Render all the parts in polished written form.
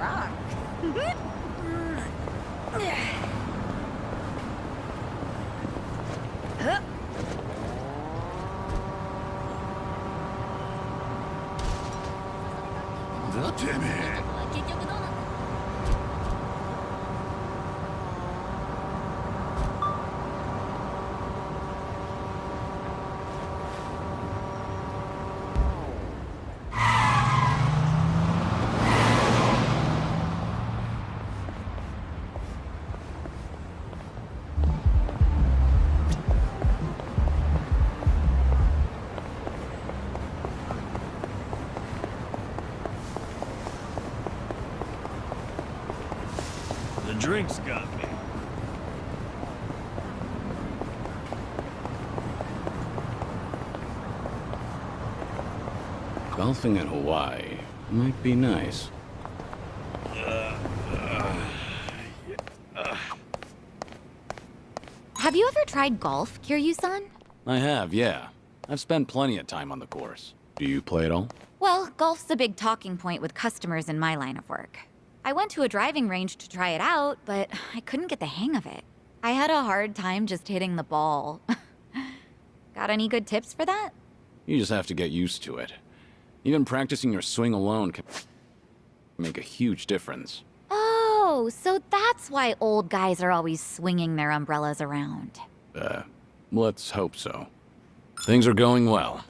drunk. The drinks got me. Golfing in Hawaii might be nice. Have you ever tried golf, Kiryu-san? I have, yeah. I've spent plenty of time on the course. Do you play at all? Well, golf's a big talking point with customers in my line of work. I went to a driving range to try it out, but I couldn't get the hang of it. I had a hard time just hitting the ball. Got any good tips for that? You just have to get used to it. Even practicing your swing alone can make a huge difference. Oh, so that's why old guys are always swinging their umbrellas around. Let's hope so. Things are going well.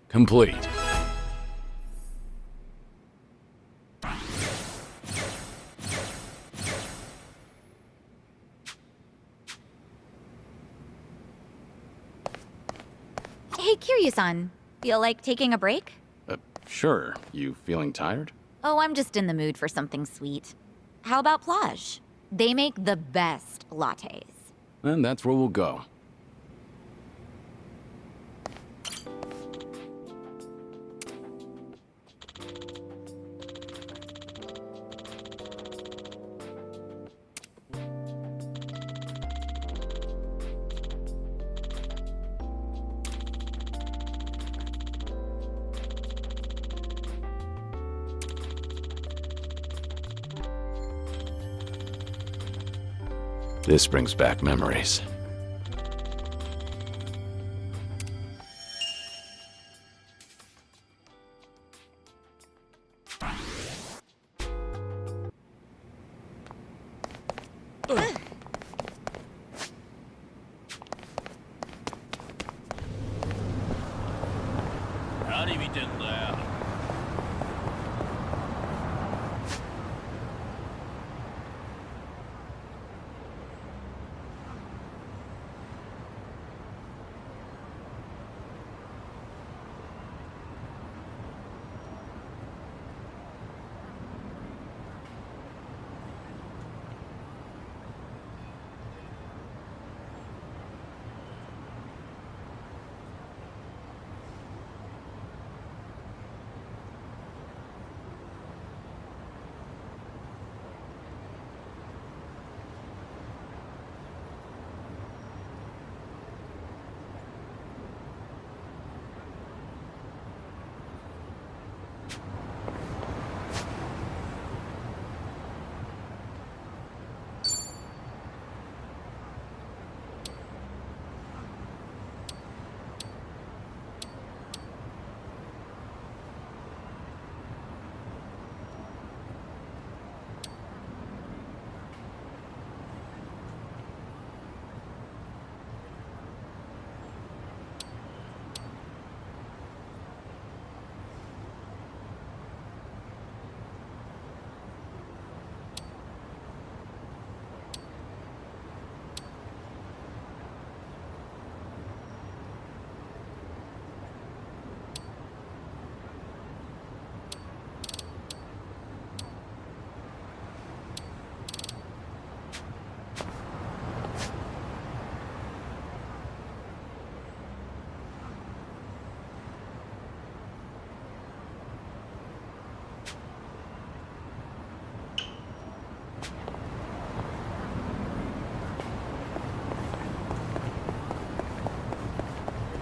Complete. Hey, Kiryu-san, feel like taking a break? Sure. You feeling tired? Oh, I'm just in the mood for something sweet. How about Plage? They make the best lattes. Then that's where we'll go. This brings back memories.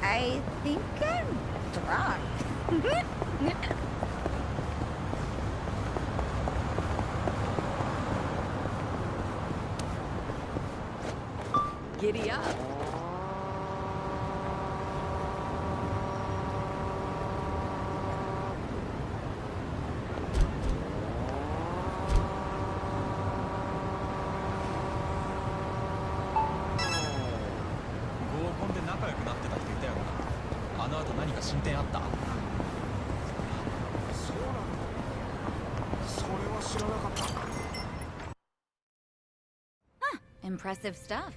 I think I'm drunk. Giddy up. Impressive stuff.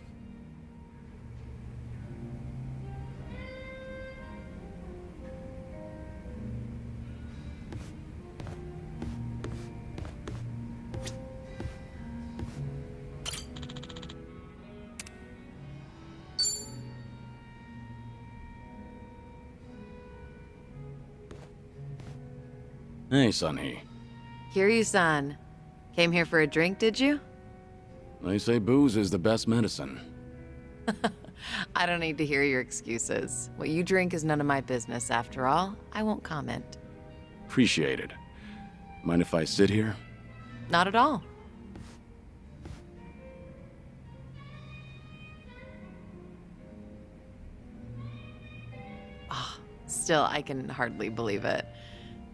Hey, Sunhee. Kiryu-san. Came here for a drink, did you? They say booze is the best medicine. I don't need to hear your excuses. What you drink is none of my business, after all. I won't comment. Appreciate it. Mind if I sit here? Not at all. Ah, still, I can hardly believe it.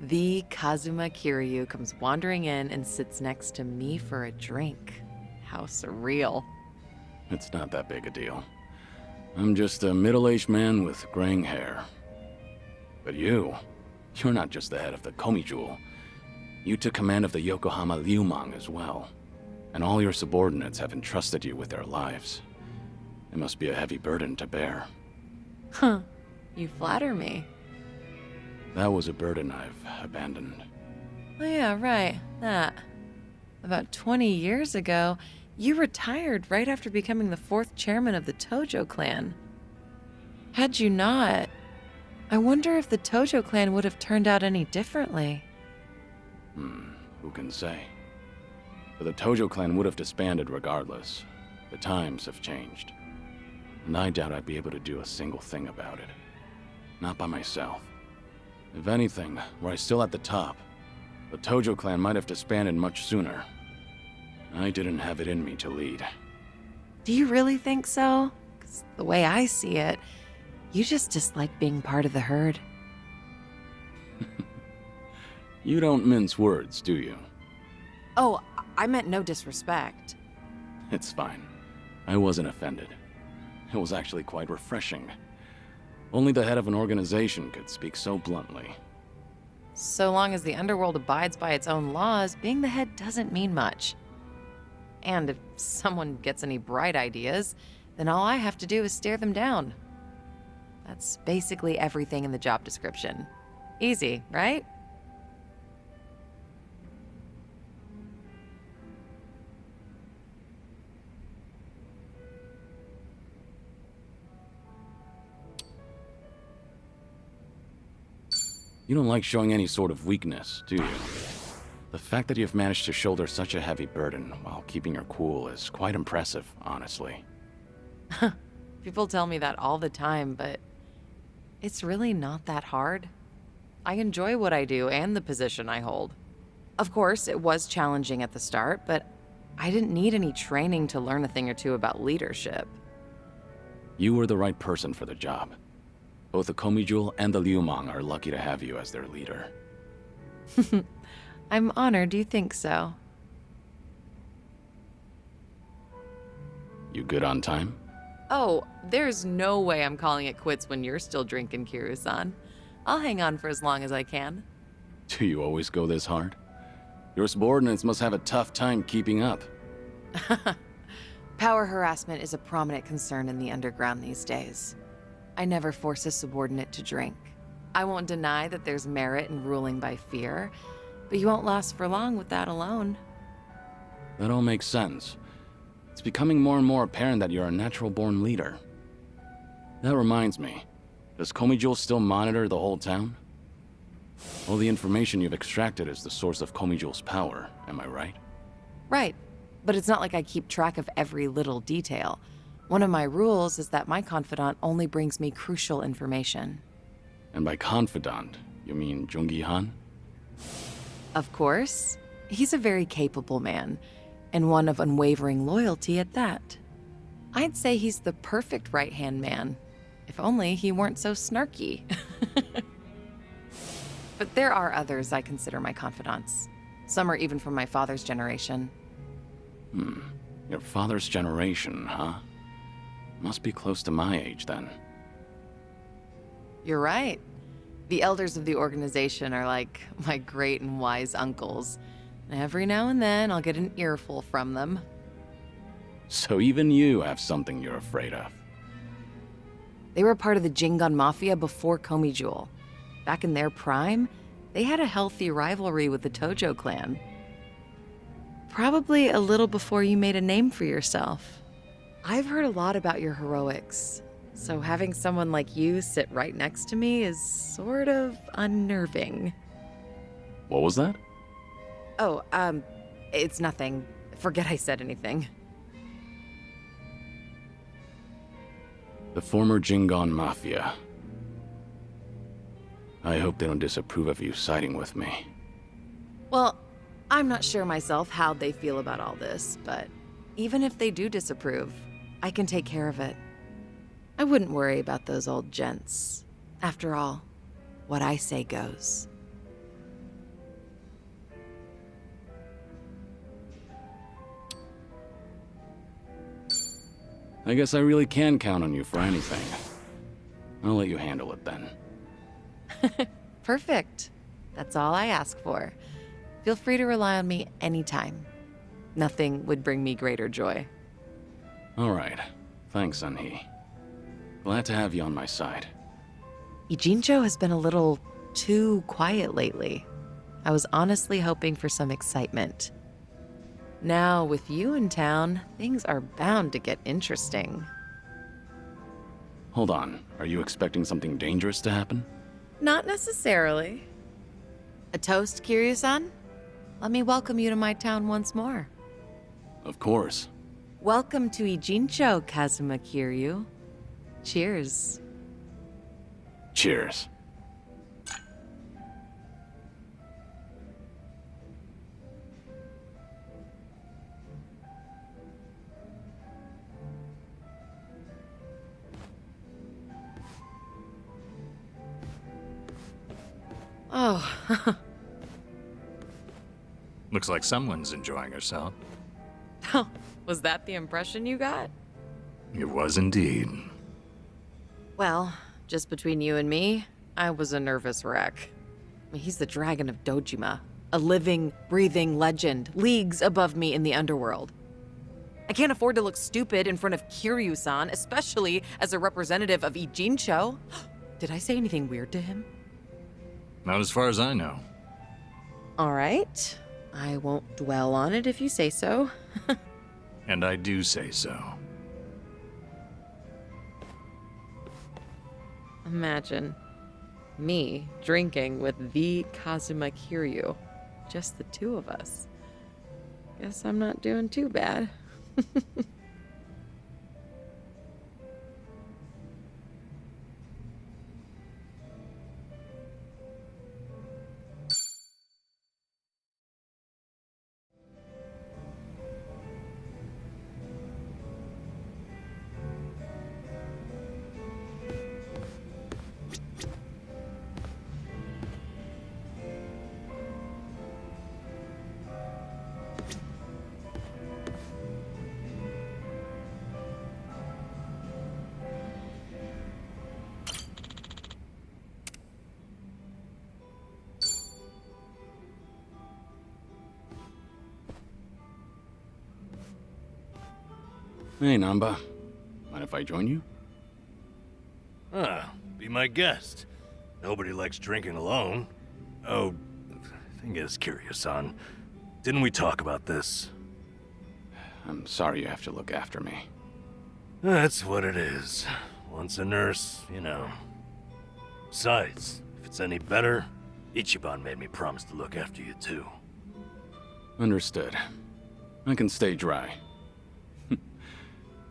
The Kazuma Kiryu comes wandering in and sits next to me for a drink. How surreal. It's not that big a deal. I'm just a middle-aged man with graying hair. But you're not just the head of the Komi Jewel. You took command of the Yokohama Liumang as well. And all your subordinates have entrusted you with their lives. It must be a heavy burden to bear. Huh. You flatter me. That was a burden I've abandoned. Oh yeah, right. That. About 20 years ago, you retired right after becoming the 4th chairman of the Tojo clan. Had you not, I wonder if the Tojo clan would have turned out any differently. Who can say? But the Tojo clan would have disbanded regardless. The times have changed. And I doubt I'd be able to do a single thing about it. Not by myself. If anything, were I still at the top, the Tojo clan might have disbanded much sooner. I didn't have it in me to lead. Do you really think so? 'Cause the way I see it, you just dislike being part of the herd. You don't mince words, do you? Oh, I meant no disrespect. It's fine. I wasn't offended. It was actually quite refreshing. Only the head of an organization could speak so bluntly. So long as the underworld abides by its own laws, being the head doesn't mean much. And if someone gets any bright ideas, then all I have to do is stare them down. That's basically everything in the job description. Easy, right? You don't like showing any sort of weakness, do you? The fact that you've managed to shoulder such a heavy burden while keeping your cool is quite impressive, honestly. People tell me that all the time, but it's really not that hard. I enjoy what I do and the position I hold. Of course, it was challenging at the start, but I didn't need any training to learn a thing or two about leadership. You were the right person for the job. Both the Komi Jewel and the Liumang are lucky to have you as their leader. I'm honored you think so. You good on time? Oh, there's no way I'm calling it quits when you're still drinking, Kiryu-san. I'll hang on for as long as I can. Do you always go this hard? Your subordinates must have a tough time keeping up. Power harassment is a prominent concern in the underground these days. I never force a subordinate to drink. I won't deny that there's merit in ruling by fear, but you won't last for long with that alone. That all makes sense. It's becoming more and more apparent that you're a natural-born leader. That reminds me, does Komi Jewel still monitor the whole town? All the information you've extracted is the source of Komi Jewel's power, am I right? Right, but it's not like I keep track of every little detail. One of my rules is that my confidant only brings me crucial information. And by confidant, You mean Jungi Han? Of course. He's a very capable man, and one of unwavering loyalty at that. I'd say he's the perfect right-hand man, if only he weren't so snarky. But there are others I consider my confidants. Some are even from my father's generation. Your father's generation, huh? Must be close to my age, then. You're right. The elders of the organization are like my great and wise uncles. Every now and then, I'll get an earful from them. So even you have something you're afraid of. They were part of the Jingon Mafia before Komi Jewel. Back in their prime, they had a healthy rivalry with the Tojo clan. Probably a little before you made a name for yourself. I've heard a lot about your heroics, so having someone like you sit right next to me is sort of unnerving. What was that? Oh, it's nothing. Forget I said anything. The former Jingon Mafia. I hope they don't disapprove of you siding with me. Well, I'm not sure myself how they feel about all this, but even if they do disapprove, I can take care of it. I wouldn't worry about those old gents. After all, what I say goes. I guess I really can count on you for anything. I'll let you handle it then. Perfect. That's all I ask for. Feel free to rely on me anytime. Nothing would bring me greater joy. All right. Thanks, Sunhee. Glad to have you on my side. Ijincho has been a little too quiet lately. I was honestly hoping for some excitement. Now, with you in town, things are bound to get interesting. Hold on. Are you expecting something dangerous to happen? Not necessarily. A toast, Kiryu-san? Let me welcome you to my town once more. Of course. Welcome to Ijincho, Kazuma Kiryu. Cheers. Cheers. Oh, Looks like someone's enjoying herself. was that the impression you got? It was indeed. Well, just between you and me, I was a nervous wreck. I mean, he's the Dragon of Dojima, a living, breathing legend, leagues above me in the underworld. I can't afford to look stupid in front of Kiryu-san, especially as a representative of Ijincho. Did I say anything weird to him? Not as far as I know. All right. I won't dwell on it if you say so. And I do say so. Imagine me drinking with the Kazuma Kiryu. Just the two of us. Guess I'm not doing too bad. Hey, Namba. Mind if I join you? Be my guest. Nobody likes drinking alone. Oh, thing is, Kiryu-san, didn't we talk about this? I'm sorry you have to look after me. That's what it is. Once a nurse, you know. Besides, if it's any better, Ichiban made me promise to look after you too. Understood. I can stay dry.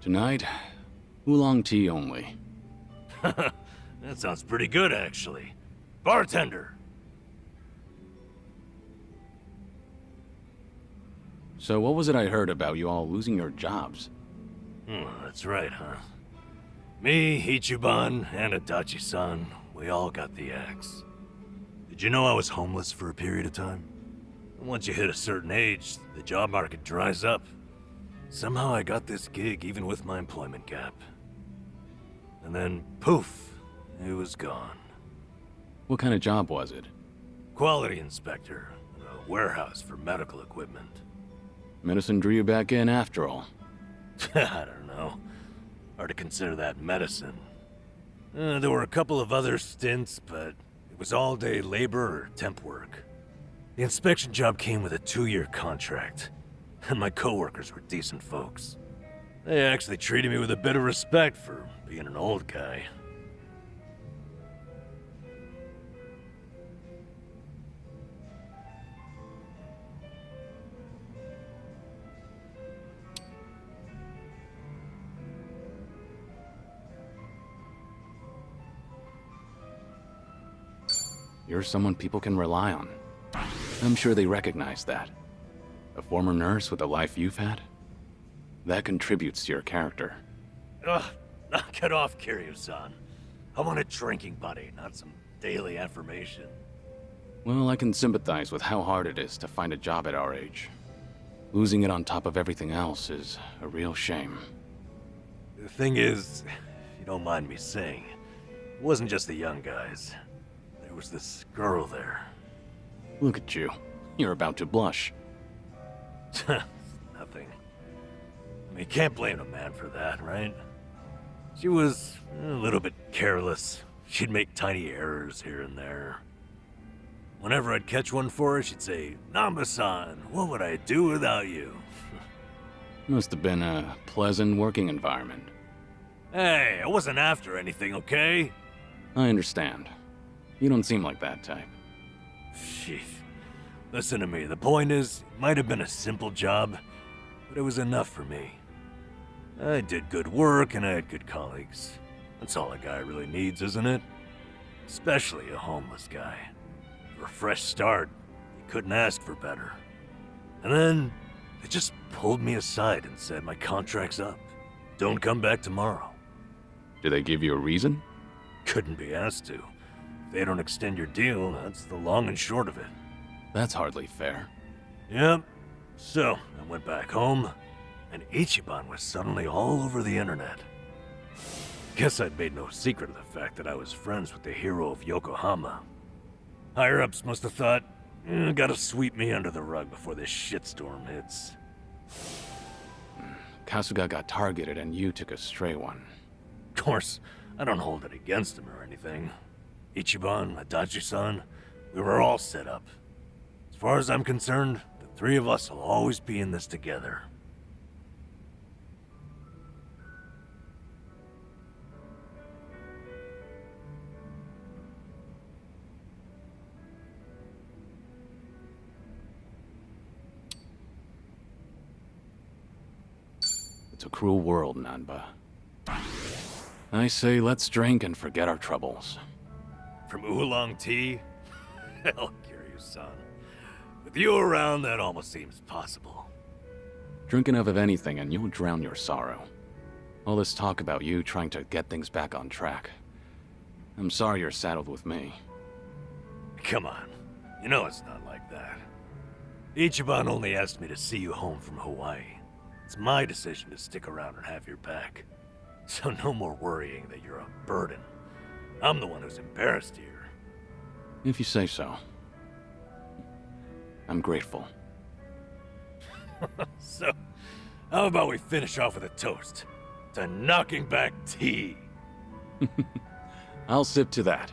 Tonight, oolong tea only. That sounds pretty good, actually. Bartender, So what was it I heard about you all losing your jobs? That's right, huh? Me, Ichiban, and Adachi-san, we all got the axe. Did you know I was homeless for a period of time? And once you hit a certain age, the job market dries up. Somehow I got this gig even with my employment gap. And then, poof, it was gone. What kind of job was it? Quality inspector in a warehouse for medical equipment. Medicine drew you back in after all. I don't know. Hard to consider that medicine. There were a couple of other stints, but it was all-day labor or temp work. The inspection job came with a 2-year contract, and my coworkers were decent folks. They actually treated me with a bit of respect for being an old guy. You're someone people can rely on. I'm sure they recognize that. A former nurse with a life you've had? That contributes to your character. Ugh, knock it off, Kiryu-san. I want a drinking buddy, not some daily affirmation. Well, I can sympathize with how hard it is to find a job at our age. Losing it on top of everything else is a real shame. The thing is, if you don't mind me saying, it wasn't just the young guys. There was this girl there. Look at you. You're about to blush. Nothing. I mean, can't blame a man for that, right? She was a little bit careless. She'd make tiny errors here and there. Whenever I'd catch one for her, she'd say, "Namba-san, what would I do without you?" Must have been a pleasant working environment. Hey, I wasn't after anything, okay? I understand. You don't seem like that type. Sheesh. Listen to me, the point is, it might have been a simple job, but it was enough for me. I did good work and I had good colleagues. That's all a guy really needs, isn't it? Especially a homeless guy. For a fresh start, you couldn't ask for better. And then, they just pulled me aside and said my contract's up. Don't come back tomorrow. Did they give you a reason? Couldn't be asked to. If they don't extend your deal, that's the long and short of it. That's hardly fair. Yep. So, I went back home, and Ichiban was suddenly all over the internet. Guess I'd made no secret of the fact that I was friends with the hero of Yokohama. Higher-ups must have thought, gotta sweep me under the rug before this shitstorm hits. Kasuga got targeted and you took a stray one. Of course, I don't hold it against him or anything. Ichiban, Adachi-san, we were all set up. As far as I'm concerned, the three of us will always be in this together. It's a cruel world, Nanba. I say let's drink and forget our troubles. From oolong tea? Hell, Kiryu-san. With you around, that almost seems possible. Drink enough of anything and you'll drown your sorrow. All this talk about you trying to get things back on track. I'm sorry you're saddled with me. Come on. You know it's not like that. Ichiban only asked me to see you home from Hawaii. It's my decision to stick around and have your back. So no more worrying that you're a burden. I'm the one who's embarrassed here. If you say so. I'm grateful. So, how about we finish off with a toast to knocking back tea? I'll sip to that.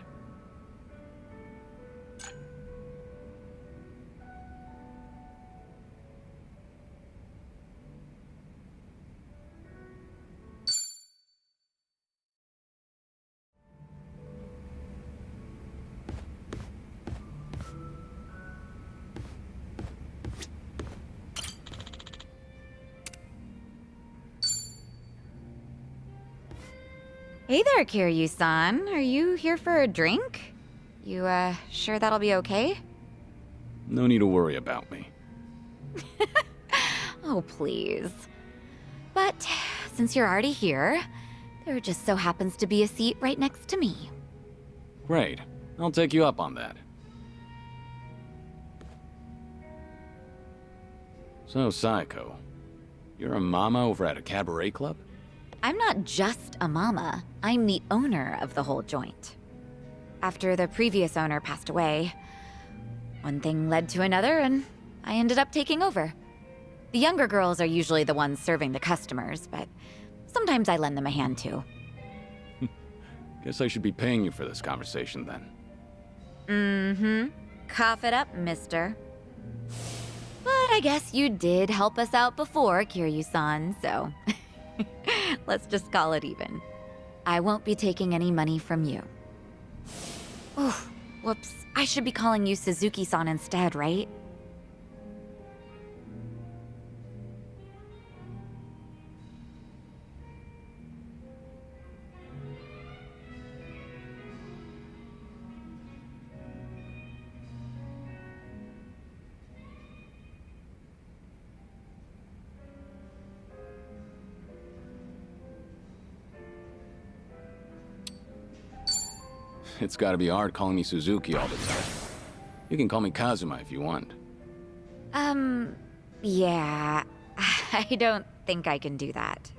Hey there, Kiryu-san. Are you here for a drink? You, sure that'll be okay? No need to worry about me. Oh, please. But since you're already here, there just so happens to be a seat right next to me. Great. I'll take you up on that. So, Saeko, you're a mama over at a cabaret club? I'm not just a mama, I'm the owner of the whole joint. After the previous owner passed away, one thing led to another, and I ended up taking over. The younger girls are usually the ones serving the customers, but sometimes I lend them a hand too. Guess I should be paying you for this conversation then. Mm-hmm. Cough it up, mister. But I guess you did help us out before, Kiryu-san, so let's just call it even. I won't be taking any money from you. Oh, whoops. I should be calling you Suzuki-san instead, right? It's gotta be hard calling me Suzuki all the time. You can call me Kazuma if you want. Yeah. I don't think I can do that.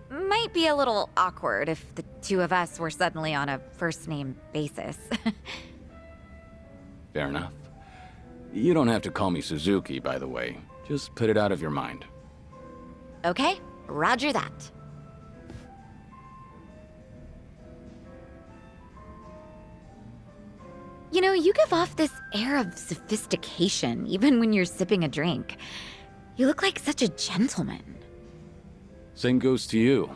Might be a little awkward if the two of us were suddenly on a first-name basis. Fair enough. You don't have to call me Suzuki, by the way. Just put it out of your mind. Okay, roger that. You know, you give off this air of sophistication even when you're sipping a drink. You look like such a gentleman. Same goes to you.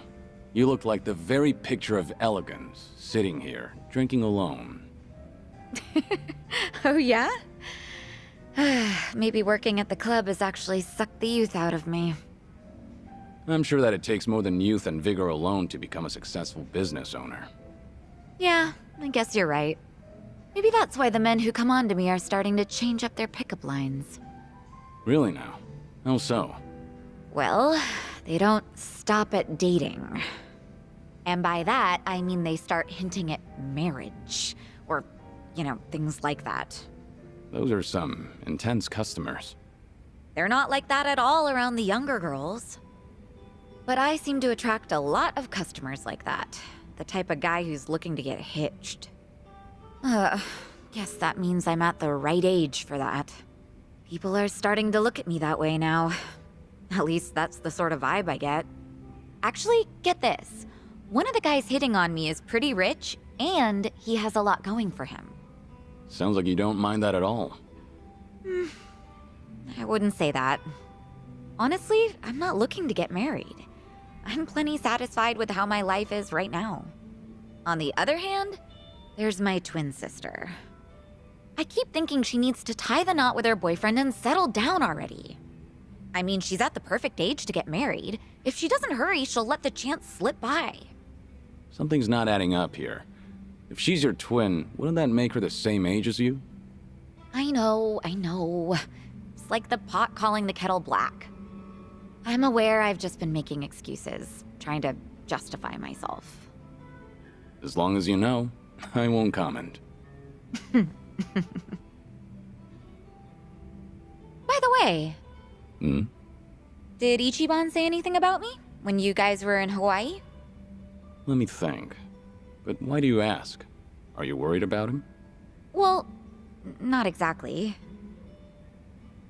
You look like the very picture of elegance, sitting here, drinking alone. Oh, yeah? Maybe working at the club has actually sucked the youth out of me. I'm sure that it takes more than youth and vigor alone to become a successful business owner. Yeah, I guess you're right. Maybe that's why the men who come on to me are starting to change up their pickup lines. Really now? How so? Well, they don't stop at dating. And by that, I mean they start hinting at marriage. Or, things like that. Those are some intense customers. They're not like that at all around the younger girls. But I seem to attract a lot of customers like that. The type of guy who's looking to get hitched. Guess that means I'm at the right age for that. People are starting to look at me that way now. At least that's the sort of vibe I get. Actually, get this. One of the guys hitting on me is pretty rich, and he has a lot going for him. Sounds like you don't mind that at all. I wouldn't say that. Honestly, I'm not looking to get married. I'm plenty satisfied with how my life is right now. On the other hand, there's my twin sister. I keep thinking she needs to tie the knot with her boyfriend and settle down already. I mean, she's at the perfect age to get married. If she doesn't hurry, she'll let the chance slip by. Something's not adding up here. If she's your twin, wouldn't that make her the same age as you? I know. It's like the pot calling the kettle black. I'm aware I've just been making excuses, trying to justify myself. As long as you know, I won't comment. By the way, did Ichiban say anything about me when you guys were in Hawaii? Let me think. But why do you ask? Are you worried about him? Well, not exactly.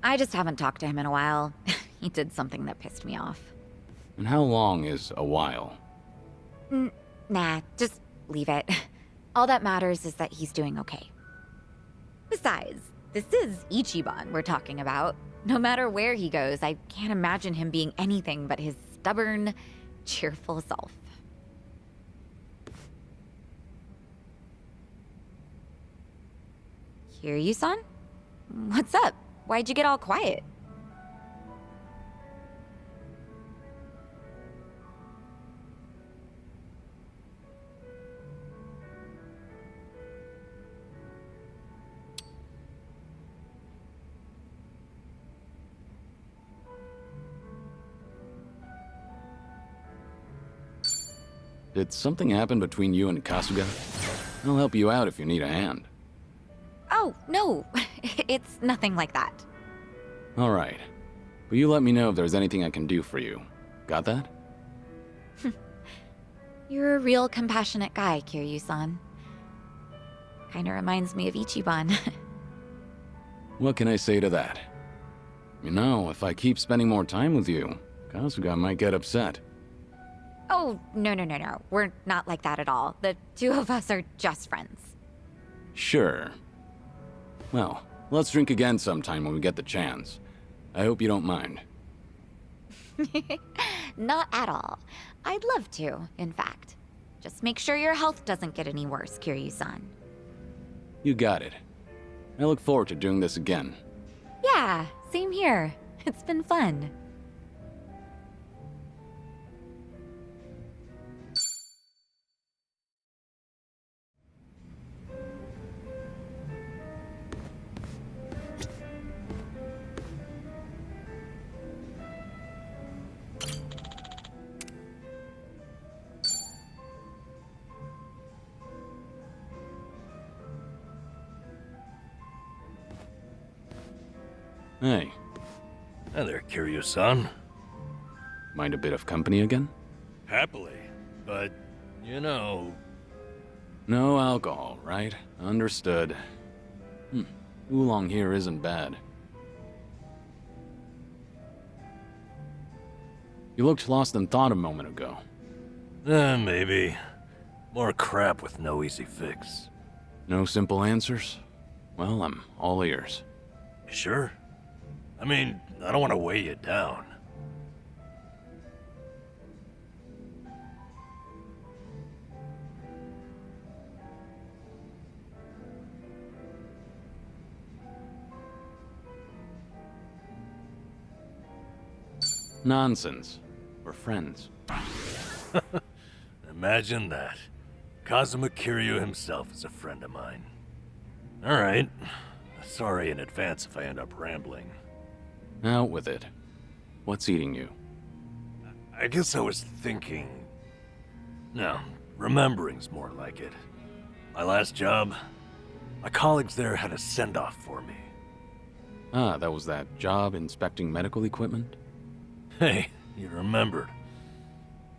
I just haven't talked to him in a while. He did something that pissed me off. And how long is a while? Nah, just leave it. All that matters is that he's doing okay. Besides, this is Ichiban we're talking about. No matter where he goes, I can't imagine him being anything but his stubborn, cheerful self. Kiryu-san? What's up? Why'd you get all quiet? Did something happen between you and Kasuga? I'll help you out if you need a hand. Oh, no. It's nothing like that. All right. But you let me know if there's anything I can do for you. Got that? You're a real compassionate guy, Kiryu-san. Kinda reminds me of Ichiban. What can I say to that? You know, if I keep spending more time with you, Kasuga might get upset. Oh, no. We're not like that at all. The two of us are just friends. Sure. Well, let's drink again sometime when we get the chance. I hope you don't mind. Not at all. I'd love to, in fact. Just make sure your health doesn't get any worse, Kiryu-san. You got it. I look forward to doing this again. Yeah, same here. It's been fun. Hey, Hi there, Kiryu-san. mind a bit of company again? Happily, but, you know... No alcohol, right? Understood. Oolong here isn't bad. You looked lost in thought a moment ago. maybe. More crap with no easy fix. No simple answers? Well, I'm all ears. You sure? I mean, I don't want to weigh you down. Nonsense. We're friends. Imagine that. Kazuma Kiryu himself is a friend of mine. Alright. Sorry in advance if I end up rambling. Out with it. What's eating you? I guess I was thinking... No, remembering's more like it. My last job, my colleagues there had a send-off for me. Ah, that was that job inspecting medical equipment? Hey, you remembered.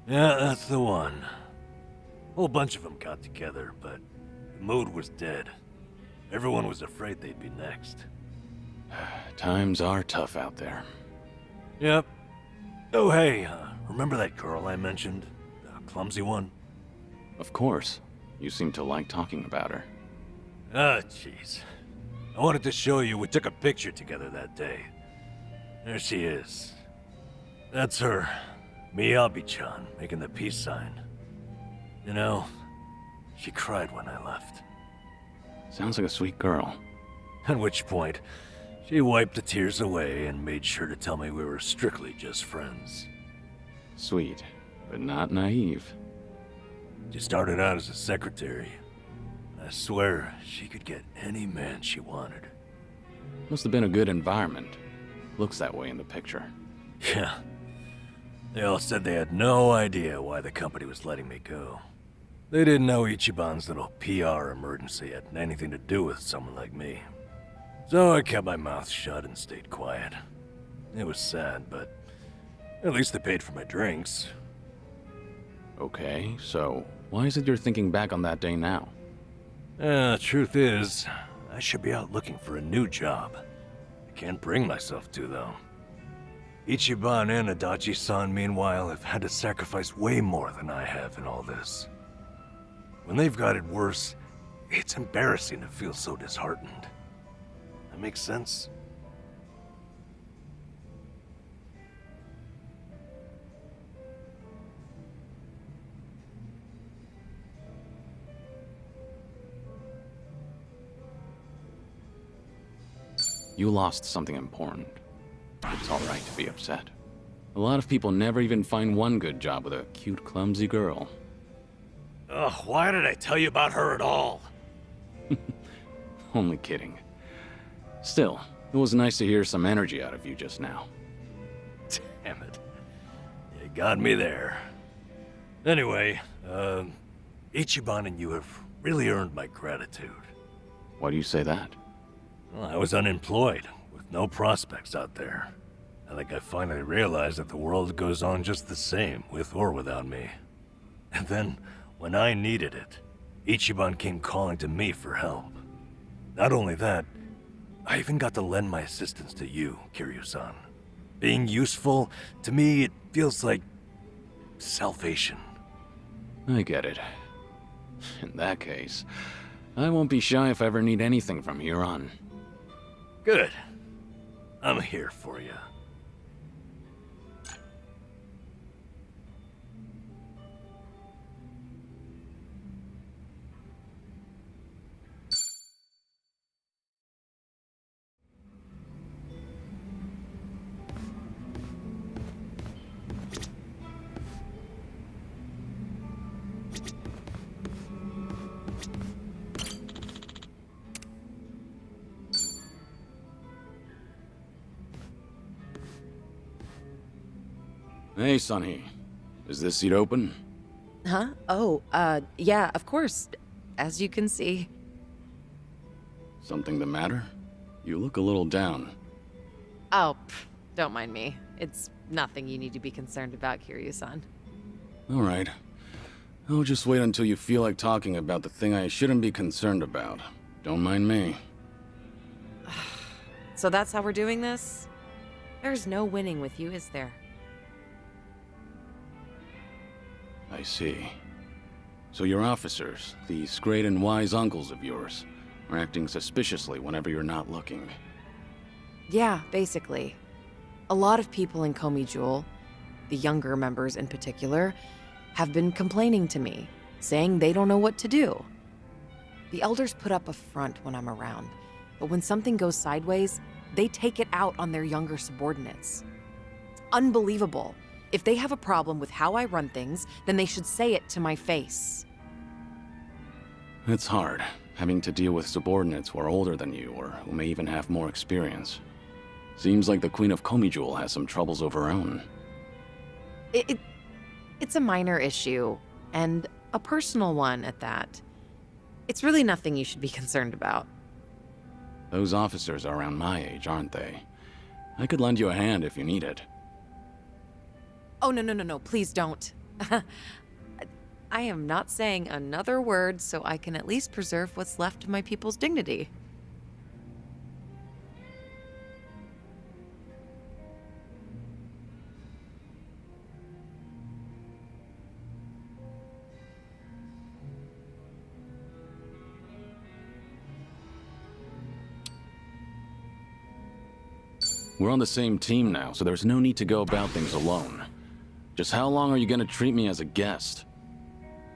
Yeah, that's the one. Whole bunch of them got together, but the mood was dead. Everyone was afraid they'd be next. Times are tough out there. Yep. Oh, hey, remember that girl I mentioned? The clumsy one? Of course. You seem to like talking about her. Ah, jeez. I wanted to show you we took a picture together that day. There she is. That's her. Miyabi-chan, making the peace sign. You know, she cried when I left. Sounds like a sweet girl. At which point, she wiped the tears away and made sure to tell me we were strictly just friends. Sweet, but not naive. She started out as a secretary. I swear, she could get any man she wanted. Must have been a good environment. Looks that way in the picture. Yeah. They all said they had no idea why the company was letting me go. They didn't know Ichiban's little PR emergency had anything to do with someone like me. So I kept my mouth shut and stayed quiet. It was sad, but at least they paid for my drinks. Okay, so why is it you're thinking back on that day now? Truth is, I should be out looking for a new job. I can't bring myself to, though. Ichiban and Adachi-san, meanwhile, have had to sacrifice way more than I have in all this. When they've got it worse, it's embarrassing to feel so disheartened. That makes sense? You lost something important. It's all right to be upset. A lot of people never even find one good job with a cute, clumsy girl. Ugh, why did I tell you about her at all? Only kidding. Still, it was nice to hear some energy out of you just now. Damn it. You got me there. Anyway, Ichiban and you have really earned my gratitude. Why do you say that? Well, I was unemployed, with no prospects out there. I think I finally realized that the world goes on just the same, with or without me. And then, when I needed it, Ichiban came calling to me for help. Not only that, I even got to lend my assistance to you, Kiryu-san. Being useful, to me, it feels like salvation. I get it. In that case, I won't be shy if I ever need anything from here on. Good. I'm here for you. Hey, Sunny. Is this seat open? Huh? Oh, yeah, of course. As you can see. Something the matter? You look a little down. Oh, don't mind me. It's nothing you need to be concerned about, Kiryu-san. All right. I'll just wait until you feel like talking about the thing I shouldn't be concerned about. Don't mind me. So that's how we're doing this? There's no winning with you, is there? I see. So your officers, these great and wise uncles of yours, are acting suspiciously whenever you're not looking. Yeah, basically. A lot of people in Komi Jewel, the younger members in particular, have been complaining to me, saying they don't know what to do. The elders put up a front when I'm around, but when something goes sideways, they take it out on their younger subordinates. It's unbelievable. If they have a problem with how I run things, then they should say it to my face. It's hard, having to deal with subordinates who are older than you, or who may even have more experience. Seems like the Queen of Komi Jewel has some troubles of her own. It's a minor issue, and a personal one at that. It's really nothing you should be concerned about. Those officers are around my age, aren't they? I could lend you a hand if you need it. Oh, no, please don't. I am not saying another word so I can at least preserve what's left of my people's dignity. We're on the same team now, so there's no need to go about things alone. Just how long are you gonna treat me as a guest?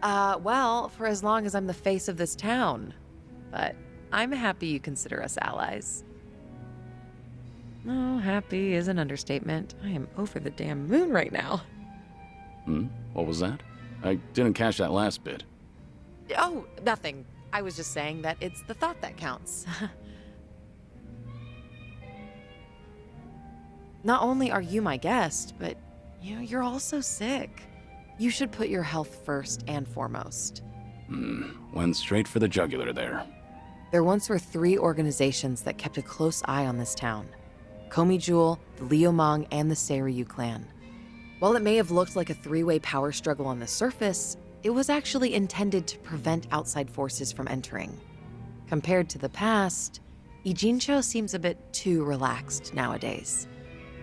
Well, for as long as I'm the face of this town. But I'm happy you consider us allies. Oh, happy is an understatement. I am over the damn moon right now. What was that? I didn't catch that last bit. Oh, nothing. I was just saying that it's the thought that counts. Not only are you my guest, but you're also sick. You should put your health first and foremost. Went straight for the jugular there. There once were 3 organizations that kept a close eye on this town. Komi Jewel, the Liumang, and the Seiryu clan. While it may have looked like a 3-way power struggle on the surface, it was actually intended to prevent outside forces from entering. Compared to the past, Ijincho seems a bit too relaxed nowadays.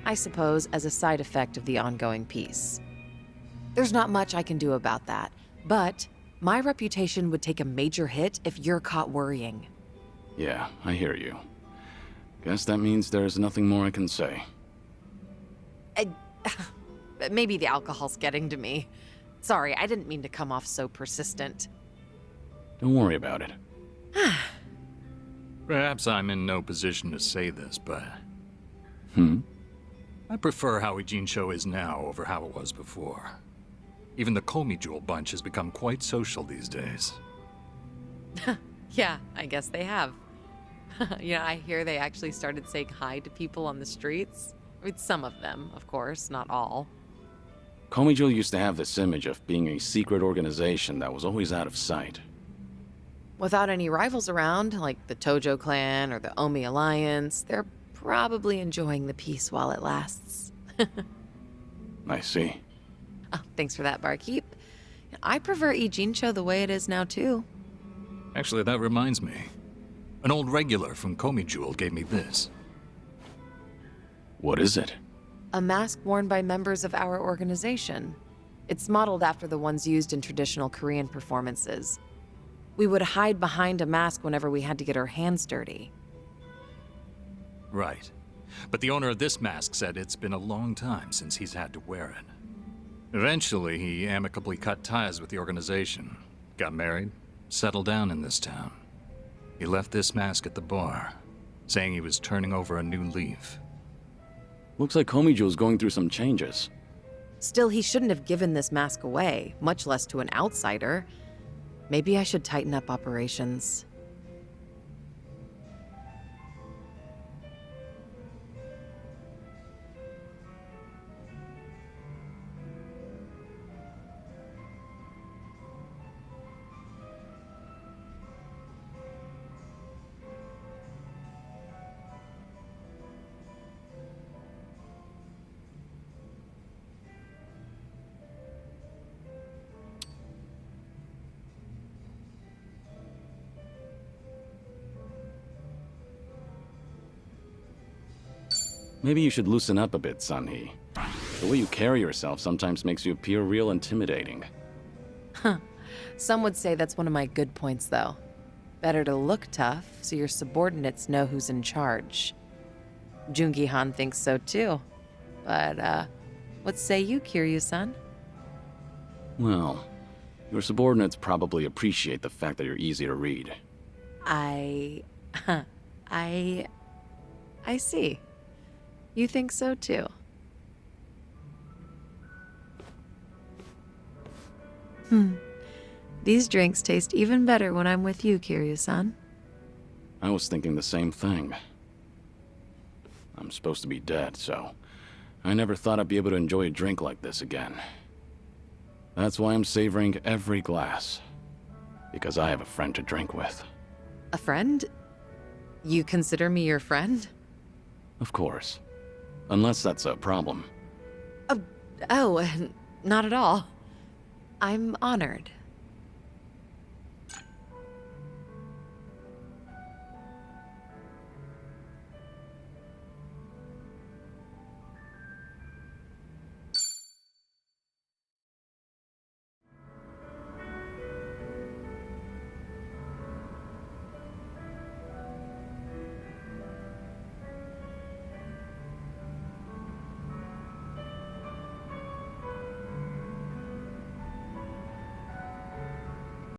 I suppose as a side effect of the ongoing peace. There's not much I can do about that, but my reputation would take a major hit if you're caught worrying. Yeah, I hear you. Guess that means there's nothing more I can say. Maybe the alcohol's getting to me. Sorry, I didn't mean to come off so persistent. Don't worry about it. Perhaps I'm in no position to say this, but Hmm? I prefer how Ijincho is now over how it was before. Even the Komi Jewel bunch has become quite social these days. Yeah, I guess they have. I hear they actually started saying hi to people on the streets. I mean, some of them, of course, not all. Komijul used to have this image of being a secret organization that was always out of sight. Without any rivals around, like the Tojo clan or the Omi Alliance, they're probably enjoying the peace while it lasts. I see. Oh, thanks for that, barkeep. I prefer Ijincho the way it is now, too. Actually, that reminds me. An old regular from Komijul gave me this. What is it? A mask worn by members of our organization. It's modeled after the ones used in traditional Korean performances. We would hide behind a mask whenever we had to get our hands dirty. Right. But the owner of this mask said it's been a long time since he's had to wear it. Eventually, he amicably cut ties with the organization, got married, settled down in this town. He left this mask at the bar, saying he was turning over a new leaf. Looks like Komijul's going through some changes. Still, he shouldn't have given this mask away, much less to an outsider. Maybe I should tighten up operations. Maybe you should loosen up a bit, Sunhee. The way you carry yourself sometimes makes you appear real intimidating. Some would say that's one of my good points, though. Better to look tough, so your subordinates know who's in charge. Jungi-han thinks so, too. But, what say you, Kiryu-san? Well, your subordinates probably appreciate the fact that you're easy to read. I see. You think so, too. These drinks taste even better when I'm with you, Kiryu-san. I was thinking the same thing. I'm supposed to be dead, so I never thought I'd be able to enjoy a drink like this again. That's why I'm savoring every glass. Because I have a friend to drink with. A friend? You consider me your friend? Of course. Unless that's a problem. Oh, not at all. I'm honored.